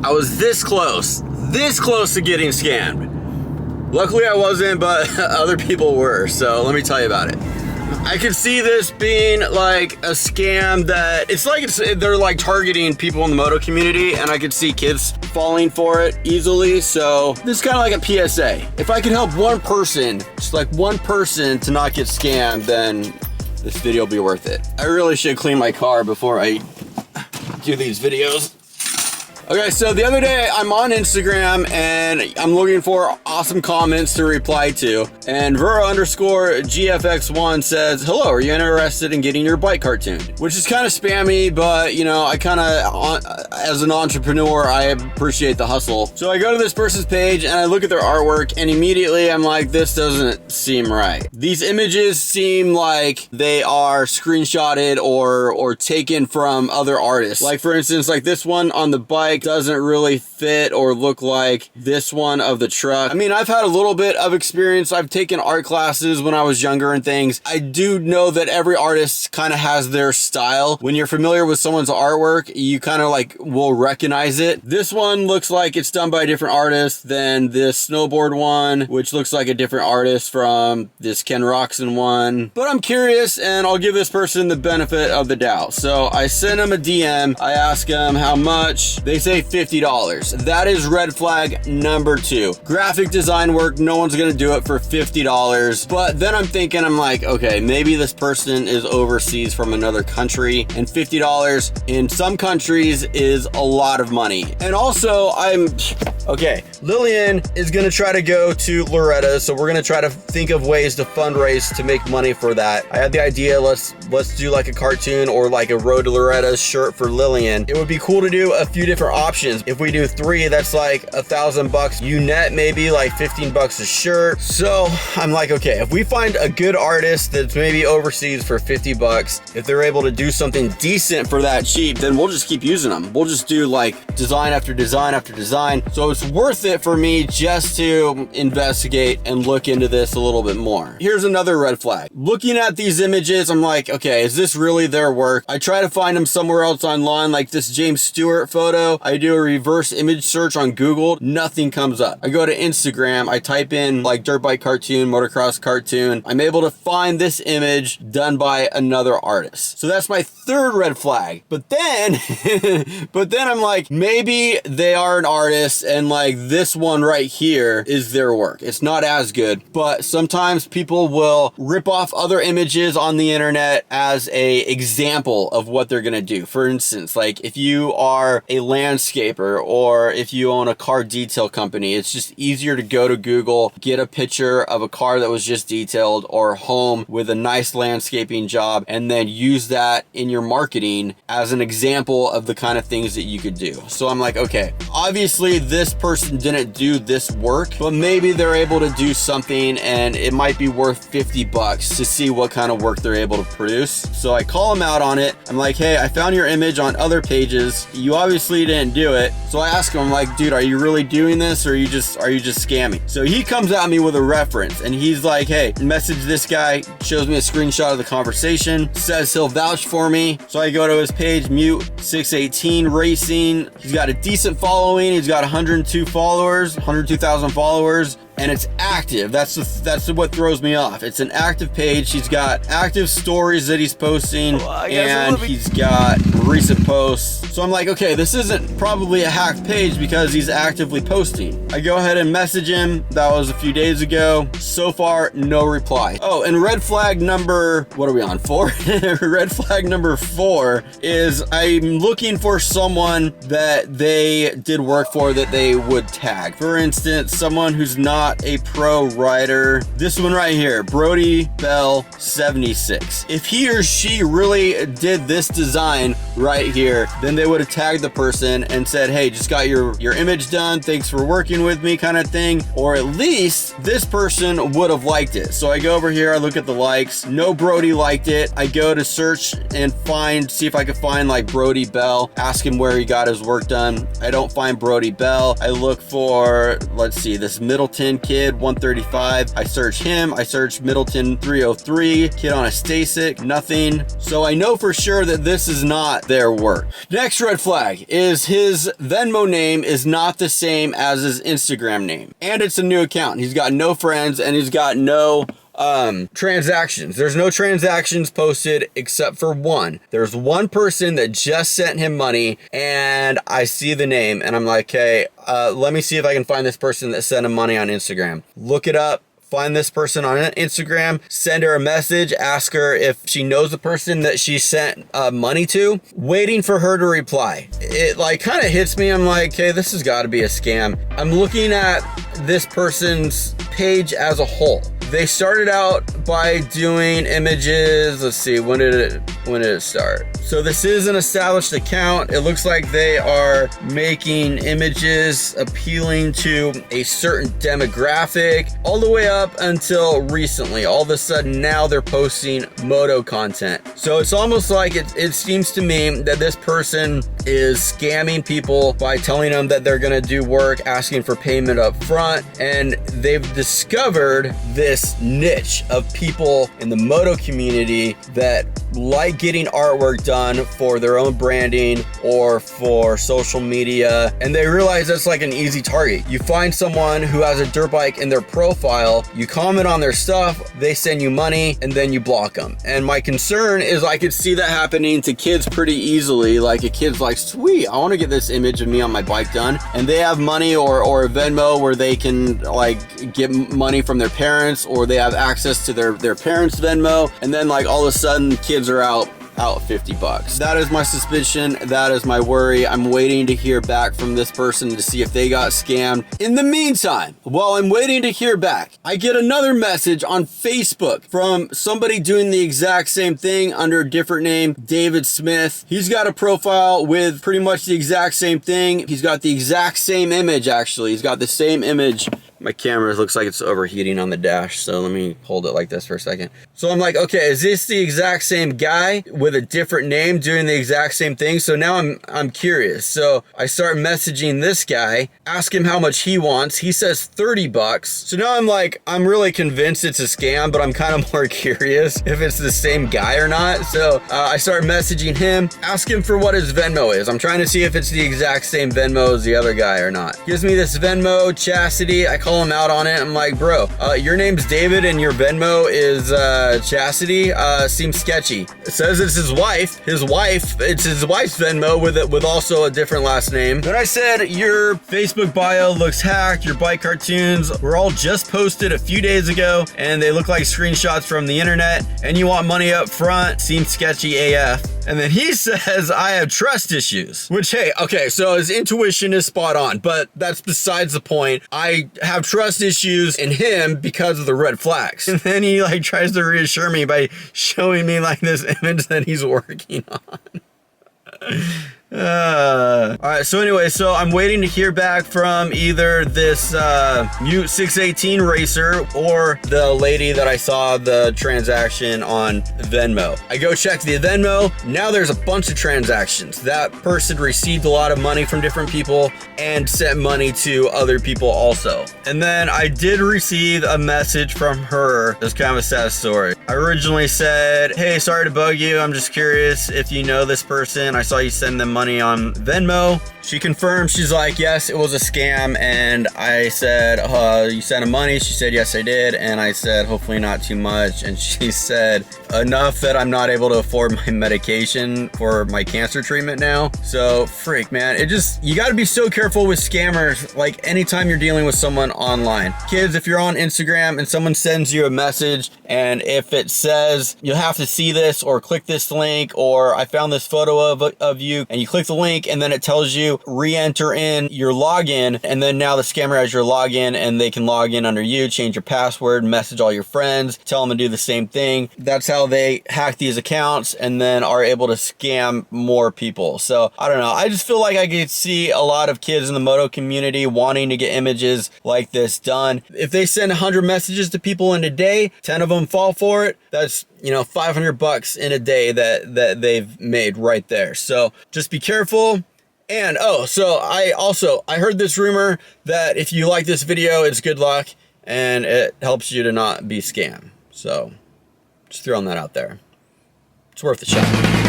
I was this close to getting scammed. Luckily I wasn't, but other people were, so let me tell you about it. I could see this being like a scam that they're like targeting people in the moto community, and I could see kids falling for it easily. So this is kind of like a PSA. If I could help one person, just like one person, to not get scammed, then this video will be worth it. I really should clean my car before I do these videos. Okay, so the other day I'm on Instagram and I'm looking for awesome comments to reply to. And Vero_GFX1 says, hello, are you interested in getting your bike cartooned? Which is kind of spammy, but you know, I kind of, as an entrepreneur, I appreciate the hustle. So I go to this person's page and I look at their artwork, and immediately I'm like, this doesn't seem right. These images seem like they are screenshotted or taken from other artists. Like for instance, like this one on the bike doesn't really fit or look like this one of the truck. I mean, I've had a little bit of experience. I've taken art classes when I was younger and things. I do know that every artist kind of has their style. When you're familiar with someone's artwork, you kind of like will recognize it. This one looks like it's done by a different artist than this snowboard one, which looks like a different artist from this Ken Roxon one. But I'm curious, and I'll give this person the benefit of the doubt. So I send him a DM. I ask him how much. They say $50. That is red flag number 2. Graphic design work, no one's gonna do it for $50. But then I'm thinking, I'm like, okay, maybe this person is overseas from another country, and $50 in some countries is a lot of money. And also, okay, Lillian is gonna try to go to Loretta, so we're gonna try to think of ways to fundraise to make money for that. I had the idea, let's do like a cartoon or like a Road to Loretta shirt for Lillian. It would be cool to do a few different options. If we do 3, that's like $1,000. You net maybe like $15 a shirt. So I'm like, okay, if we find a good artist that's maybe overseas for $50, if they're able to do something decent for that cheap, then we'll just keep using them. We'll just do like design after design after design. So it's worth it for me just to investigate and look into this a little bit more. Here's another red flag. Looking at these images, I'm like, okay, is this really their work? I try to find them somewhere else online, like this James Stewart photo. I do a reverse image search on Google, nothing comes up. I go to Instagram, I type in like dirt bike cartoon, motocross cartoon. I'm able to find this image done by another artist. So that's my third red flag. But then, I'm like, maybe they are an artist and like this one right here is their work. It's not as good, but sometimes people will rip off other images on the internet as a example of what they're gonna do. For instance, like if you are a landscaper or if you own a car detail company, it's just easier to go to Google, get a picture of a car that was just detailed or home with a nice landscaping job, and then use that in your marketing as an example of the kind of things that you could do. So I'm like, okay, obviously this person didn't do this work, but maybe they're able to do something and it might be worth $50 to see what kind of work they're able to produce. So I call them out on it. I'm like, hey, I found your image on other pages. You obviously didn't do it. So I ask him, I'm like, dude, are you really doing this or are you just scamming? So he comes at me with a reference and he's like, hey, message this guy, shows me a screenshot of the conversation, says he'll vouch for me. So I go to his page, Mute 618 Racing. He's got a decent following. He's got 102,000 followers. And it's active. That's what throws me off. It's an active page. He's got active stories that he's posting, and he's got recent posts. So I'm like, okay, this isn't probably a hacked page because he's actively posting. I go ahead and message him. That was a few days ago. So far, no reply. Oh, and red flag number, what are we on, 4? Red flag number 4 is I'm looking for someone that they did work for that they would tag. For instance, someone who's not a pro rider. This one right here, Brody Bell 76. If he or she really did this design right here, then they would have tagged the person and said, hey, just got your image done, thanks for working with me, kind of thing. Or at least this person would have liked it. So I go over here, I look at the likes. No Brody liked it. I go to search and see if I could find like Brody Bell, ask him where he got his work done. I don't find Brody Bell. I look for, let's see, this Middleton name, kid 135. I search him, I search Middleton 303, kid on a Stasic, nothing. So I know for sure that this is not their work. Next red flag is his Venmo name is not the same as his Instagram name. And it's a new account. He's got no friends and he's got no transactions. There's no transactions posted except for one. There's one person that just sent him money and I see the name and I'm like, hey, let me see if I can find this person that sent him money on Instagram. Look it up. Find this person on Instagram, send her a message, ask her if she knows the person that she sent money to, waiting for her to reply. It like kind of hits me. I'm like, hey, this has got to be a scam. I'm looking at this person's page as a whole. They started out by doing images. Let's see, when did it start? So this is an established account. It looks like they are making images appealing to a certain demographic all the way up until recently. All of a sudden now they're posting Moto content. So it's almost like it seems to me that this person is scamming people by telling them that they're gonna do work, asking for payment up front, and they've discovered this niche of people in the Moto community that like getting artwork done for their own branding or for social media, and they realize that's like an easy target. You find someone who has a dirt bike in their profile, you comment on their stuff, they send you money, and then you block them. And my concern is I could see that happening to kids pretty easily. Like a kid's like, sweet, I want to get this image of me on my bike done, and they have money or a Venmo where they can like get money from their parents, or they have access to their parents' Venmo, and then like all of a sudden kids are out $50. That is my suspicion. That is my worry. I'm waiting to hear back from this person to see if they got scammed. In the meantime, while I'm waiting to hear back, I get another message on Facebook from somebody doing the exact same thing under a different name, David Smith. He's got a profile with pretty much the exact same thing. He's got the exact same image, actually. He's got the same image. My camera looks like it's overheating on the dash, so let me hold it like this for a second. So I'm like, okay, is this the exact same guy with a different name doing the exact same thing? So now I'm curious. So I start messaging this guy, ask him how much he wants. He says $30. So now I'm like, I'm really convinced it's a scam, but I'm kind of more curious if it's the same guy or not. So I start messaging him, ask him for what his Venmo is. I'm trying to see if it's the exact same Venmo as the other guy or not. Gives me this Venmo, Chastity. I call him out on it. I'm like, bro, your name's David and your Venmo is Chastity. Seems sketchy. It says it's his wife. It's his wife's Venmo with also a different last name. Then I said, your Facebook bio looks hacked. Your bike cartoons were all just posted a few days ago and they look like screenshots from the internet, and you want money up front. Seems sketchy AF. And then he says, I have trust issues, which, hey, okay, so his intuition is spot on, but that's besides the point. I have trust issues in him because of the red flags. And then he like tries to reassure me by showing me like this image that he's working on. All right, so anyway, so I'm waiting to hear back from either this Mute 618 racer or the lady that I saw the transaction on Venmo. I go check the Venmo. Now there's a bunch of transactions. That person received a lot of money from different people and sent money to other people also. And then I did receive a message from her. It's kind of a sad story. I originally said, hey, sorry to bug you. I'm just curious if you know this person. I saw you send them money on Venmo. She confirmed. She's like, yes, it was a scam. And I said, you sent him money? She said, yes, I did. And I said, hopefully not too much. And she said, enough that I'm not able to afford my medication for my cancer treatment now. So freak, man, you got to be so careful with scammers. Like anytime you're dealing with someone online, kids, if you're on Instagram and someone sends you a message and if it says you'll have to see this or click this link, or I found this photo of you, and you click the link and then it tells you re-enter in your login, and then now the scammer has your login and they can log in under you, change your password, message all your friends, tell them to do the same thing. That's how they hack these accounts and then are able to scam more people. So I don't know, I just feel like I could see a lot of kids in the Moto community wanting to get images like this done. If they send 100 messages to people in a day, 10 of them fall for it, that's, you know, $500 in a day that they've made right there. So just be careful. And so I heard this rumor that if you like this video, it's good luck. and it helps you to not be scammed. So just throwing that out there. It's worth a shot.